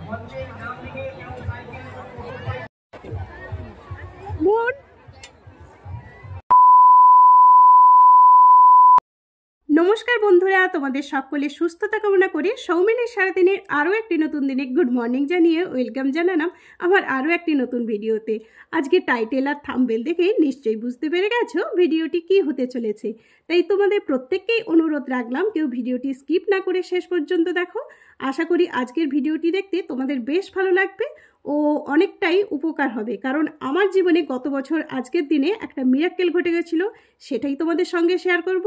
মন নমস্কার বন্ধুরা, তোমাদের সকলে সুস্থতা কামনা করে সৌমেনের সারাদিনের আরও একটি নতুন দিনে গুড মর্নিং জানিয়ে ওয়েলকাম জানালাম আমার আরও একটি নতুন ভিডিওতে। আজকে টাইটেল আর থাম্বনেল দেখে নিশ্চয়ই বুঝতে পেরে গেছো ভিডিওটি কি হতে চলেছে। তাই তোমাদের প্রত্যেককেই অনুরোধ রাখলাম কেউ ভিডিওটি স্কিপ না করে শেষ পর্যন্ত দেখো। আশা করি আজকের ভিডিওটি দেখতে তোমাদের বেশ ভালো লাগবে ও অনেকটাই উপকার হবে, কারণ আমার জীবনে গত বছর আজকের দিনে একটা মিরাক্কেল ঘটে গেছিল, সেটাই তোমাদের সঙ্গে শেয়ার করব।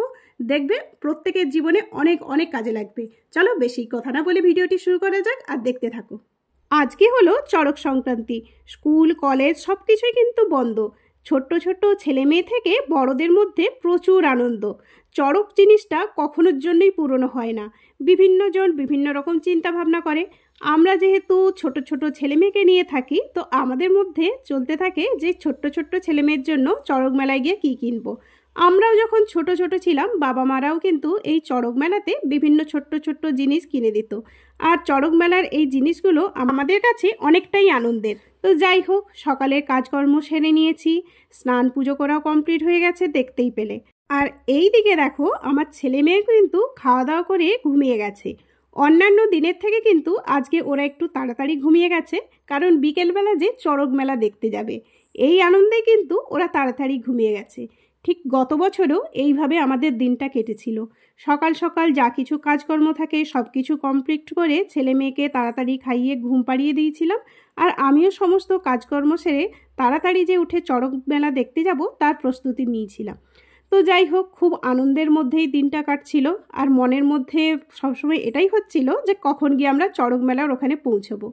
দেখবে প্রত্যেকের জীবনে অনেক অনেক কাজে লাগবে। চলো বেশি কথা না বলে ভিডিওটি শুরু করা যাক আর দেখতে থাকো। আজকে হলো চড়ক সংক্রান্তি। স্কুল কলেজ সব কিছুই কিন্তু বন্ধ। ছোট্ট ছোট্ট ছেলে মেয়ে থেকে বড়দের মধ্যে প্রচুর আনন্দ। চড়ক জিনিসটা কখনোর জন্যই পুরনো হয় না। বিভিন্ন জন বিভিন্ন রকম চিন্তা ভাবনা করে। আমরা যেহেতু ছোট ছোট ছেলে মেয়েকে নিয়ে থাকি, তো আমাদের মধ্যে চলতে থাকে যে ছোট্ট ছোট্ট ছেলে মেয়ের জন্য চড়ক মেলায় গিয়ে কী কিনবো। আমরাও যখন ছোট ছোট ছিলাম বাবা মারাও কিন্তু এই চড়ক মেলাতে বিভিন্ন ছোট্ট ছোট্ট জিনিস কিনে দিত। আর চড়ক মেলার এই জিনিসগুলো আমাদের কাছে অনেকটাই আনন্দের। তো যাই হোক, সকালের কাজকর্ম সেরে নিয়েছি, স্নান পুজো করাও কমপ্লিট হয়ে গেছে দেখতেই পেলে। আর এই দিকে দেখো আমার ছেলে মেয়ে কিন্তু খাওয়া দাওয়া করে ঘুমিয়ে গেছে। অন্যান্য দিনের থেকে কিন্তু আজকে ওরা একটু তাড়াতাড়ি ঘুমিয়ে গেছে, কারণ বিকেলবেলা যে চড়ক মেলা দেখতে যাবে এই আনন্দে কিন্তু ওরা তাড়াতাড়ি ঘুমিয়ে গেছে। ঠিক গত বছরও এইভাবে আমাদের দিনটা কেটেছিল। সকাল সকাল যা কিছু কাজকর্ম থাকে সব কিছু কমপ্লিট করে ছেলে মেয়েকে তাড়াতাড়ি খাইয়ে ঘুম পাড়িয়ে দিয়েছিলাম, আর আমিও সমস্ত কাজকর্ম সেরে তাড়াতাড়ি যে উঠে চড়ক মেলা দেখতে যাব তার প্রস্তুতি নিয়েছিলাম। তো যাই হোক, খুব আনন্দের মধ্যেই দিনটা কাটছিল। আর মনের মধ্যে সবসময় এটাই হচ্ছিল যে কখন গিয়ে আমরা চড়ক মেলার ওখানে পৌঁছবো।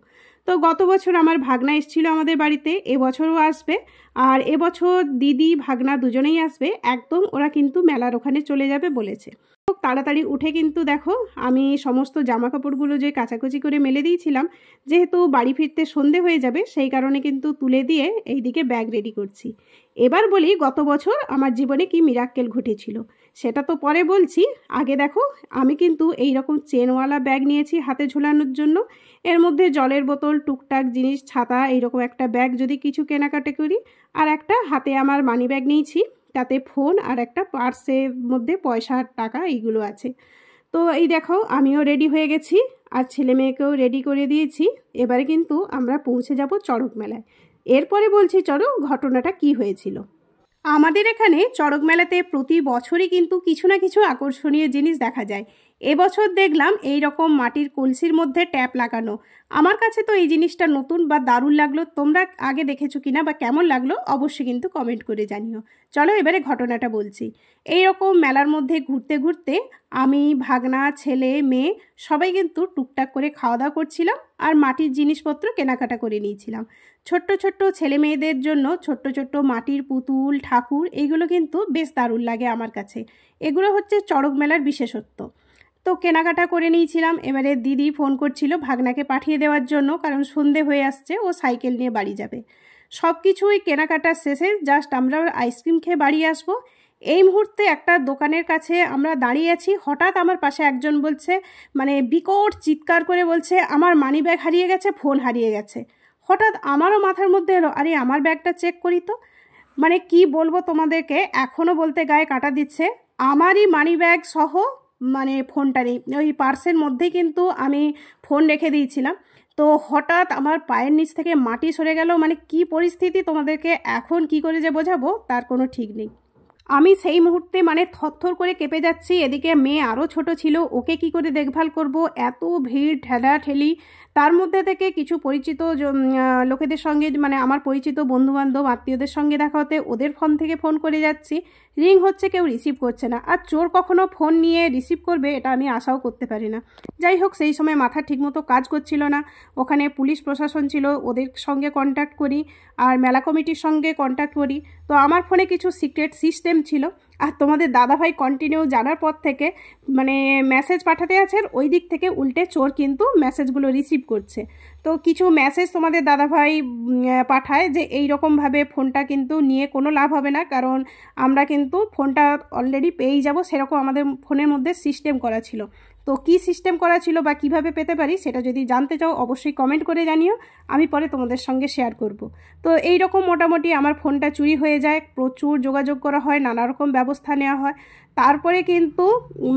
তো গত বছর আমার ভাগনা এসেছিল আমাদের বাড়িতে, এবছরও আসবে। আর এবছর দিদি ভাগনা দুজনেই আসবে, একদম ওরা কিন্তু মেলার ওখানে চলে যাবে বলেছে। খুব তাড়াতাড়ি উঠে কিন্তু দেখো আমি সমস্ত জামা কাপড়গুলো যে কাচাকুচি করে মেলে দিয়েছিলাম, যেহেতু বাড়ি ফিরতে সন্ধে হয়ে যাবে সেই কারণে কিন্তু তুলে দিয়ে এইদিকে ব্যাগ রেডি করছি। এবার বলি গত বছর আমার জীবনে কি মিরাক্কেল ঘটেছিল সেটা তো পরে বলছি। আগে দেখো আমি কিন্তু এই রকম চেনওয়ালা ব্যাগ নিয়েছি হাতে ঝোলানোর জন্য। এর মধ্যে জলের বোতল, টুকটাক জিনিস, ছাতা, এইরকম একটা ব্যাগ যদি কিছু কেনাকাটা করি। আর একটা হাতে আমার মানি ব্যাগ নিয়েছি, তাতে ফোন আর একটা পার্সের মধ্যে পয়সা টাকা এইগুলো আছে। তো এই দেখো আমিও রেডি হয়ে গেছি আর ছেলে মেয়েকেও রেডি করে দিয়েছি। এবারে কিন্তু আমরা পৌঁছে যাব চড়ক মেলায়। এরপরে বলছি চলো ঘটনাটা কি হয়েছিল। আমাদের এখানে চড়ক মেলাতে প্রতি বছরই কিন্তু কিছু না কিছু আকর্ষণীয় জিনিস দেখা যায়। এবছর দেখলাম এই রকম মাটির কলসির মধ্যে ট্যাপ লাগানো। আমার কাছে তো এই জিনিসটা নতুন বা দারুণ লাগলো। তোমরা আগে দেখেছো কিনা বা কেমন লাগলো অবশ্যই কিন্তু কমেন্ট করে জানিও। চলো এবারে ঘটনাটা বলছি। এই রকম মেলার মধ্যে ঘুরতে ঘুরতে আমি, ভাগনা, ছেলে মেয়ে সবাই কিন্তু টুকটাক করে খাওয়া দাওয়া করছিলাম আর মাটির জিনিসপত্র কেনাকাটা করে নিয়েছিলাম। ছোট্ট ছোট্ট ছেলে মেয়েদের জন্য ছোট্ট ছোট্ট মাটির পুতুল, ঠাকুর, এইগুলো কিন্তু বেশ দারুণ লাগে আমার কাছে। এগুলো হচ্ছে চড়ক মেলার বিশেষত্ব। তো কেনাকাটা করে নিয়েছিলাম। এবারে দিদি ফোন করছিল ভাগনাকে পাঠিয়ে দেওয়ার জন্য, কারণ সন্ধে হয়ে আসছে, ও সাইকেল নিয়ে বাড়ি যাবে। সব কিছুই কেনাকাটা শেষে জাস্ট আমরা আইসক্রিম খেয়ে বাড়ি আসবো। এই মুহূর্তে একটা দোকানের কাছে আমরা দাঁড়িয়ে আছি, হঠাৎ আমার পাশে একজন বলছে, মানে বিকট চিৎকার করে বলছে আমার মানি ব্যাগ হারিয়ে গেছে, ফোন হারিয়ে গেছে। হঠাৎ আমারও মাথার মধ্যে এলো, আরে আমার ব্যাগটা চেক করি তো। মানে কি বলবো তোমাদেরকে, এখনও বলতে গায়ে কাঁটা দিচ্ছে। আমারই মানি ব্যাগ সহ মানে ফোনটা নেই, ওই পার্সের মধ্যেই কিন্তু আমি ফোন রেখে দিয়েছিলাম। তো হঠাৎ আমার পায়ের নিচ থেকে মাটি সরে গেল। মানে কি পরিস্থিতি তোমাদেরকে এখন কি করে যে বোঝাবো তার কোনো ঠিক নেই। আমি সেই মুহূর্তে মানে থরথর করে কেঁপে যাচ্ছি। এদিকে মেয়ে আরও ছোট ছিল, ওকে কি করে দেখভাল করব, এত ভিড় ঠেলাঠেলি। তার মধ্যে থেকে কিছু পরিচিত লোকেদের সঙ্গে, মানে আমার পরিচিত বন্ধুবান্ধব আত্মীয়দের সঙ্গে দেখা হতে ওদের ফোন থেকে ফোন করে যাচ্ছি, রিং হচ্ছে, কেউ রিসিভ করছে না। আর চোর কখনো ফোন নিয়ে রিসিভ করবে এটা আমি আশাও করতে পারি না। যাই হোক, সেই সময় মাথা ঠিকমতো কাজ করছিল না। ওখানে পুলিশ প্রশাসন ছিল, ওদের সঙ্গে কন্ট্যাক্ট করি আর মেলা কমিটির সঙ্গে কন্ট্যাক্ট করি। তো আমার ফোনে কিছু সিক্রেট সিস্টেম ছিল, আর তোমাদের দাদাভাই কন্টিনিউ জানার পর থেকে মানে মেসেজ পাঠাতে আছেন, ওই দিক থেকে উল্টে চোর কিন্তু মেসেজগুলো রিসিভ করছে। তো কিছু মেসেজ তোমাদের দাদাভাই পাঠায় যে এই রকমভাবে ফোনটা কিন্তু নিয়ে কোনো লাভ হবে না, কারণ আমরা কিন্তু ফোনটা অলরেডি পেয়েই যাব, সেরকম আমাদের ফোনের মধ্যে সিস্টেম করা ছিল। তো কি সিস্টেম করা ছিল বা কিভাবে পেতে পারি সেটা যদি জানতে চাও অবশ্যই কমেন্ট করে জানিও, আমি পরে তোমাদের সঙ্গে শেয়ার করব। তো এই রকম মোটামুটি আমার ফোনটা চুরি হয়ে যায়, প্রচুর যোগাযোগ করা হয়, নানা রকম ব্যবস্থা নেওয়া হয়। তারপরে কিন্তু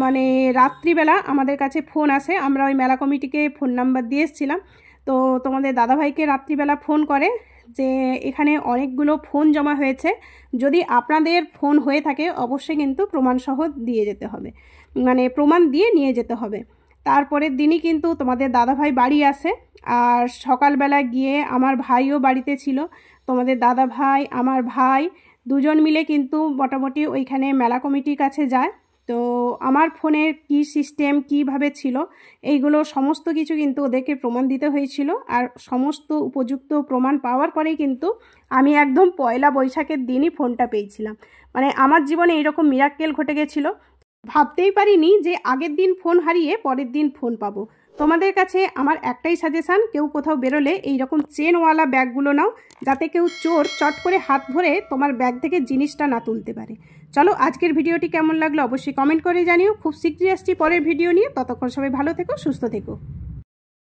মানে রাত্রিবেলা আমাদের কাছে ফোন আসে, আমরা ওই মেলা কমিটিকে ফোন নাম্বার দিয়ে এসেছিলাম। তো তোমাদের দাদাভাইকে রাত্রিবেলা ফোন করে যে এখানে অনেকগুলো ফোন জমা হয়েছে, যদি আপনাদের ফোন হয়ে থাকে অবশ্যই কিন্তু প্রমাণসহ দিয়ে যেতে হবে, মানে প্রমাণ দিয়ে নিয়ে যেতে হবে। তারপরের দিনই কিন্তু তোমাদের দাদাভাই বাড়ি আসে, আর সকালবেলা গিয়ে আমার ভাইও বাড়িতে ছিল। তোমাদের দাদাভাই আমার ভাই দুজন মিলে কিন্তু মোটামুটি ওইখানে মেলা কমিটির কাছে যায়। তো আমার ফোনের কি সিস্টেম কিভাবে ছিল এইগুলো সমস্ত কিছু কিন্তু ওদেরকে প্রমাণ দিতে হয়েছিল, আর সমস্ত উপযুক্ত প্রমাণ পাওয়ার পরেই কিন্তু আমি একদম পয়লা বৈশাখের দিনই ফোনটা পেয়েছিলাম। মানে আমার জীবনে এইরকম মিরাক্কেল ঘটে গেছিলো, ভাবতেই পারিনি যে আগের দিন ফোন হারিয়ে পরের দিন ফোন পাবো। তোমাদের কাছে আমার একটাই সাজেশান, কেউ কোথাও বেরোলে এই রকম চেনওয়ালা ব্যাগগুলো নাও, যাতে কেউ চোর চট করে হাত ভরে তোমার ব্যাগ থেকে জিনিসটা না তুলতে পারে। চলো আজকের ভিডিওটি কেমন লাগলো অবশ্যই কমেন্ট করে জানিও। খুব শীঘ্রই আসছি পরের ভিডিও নিয়ে, ততক্ষণ সবাই ভালো থেকো, সুস্থ থেকো।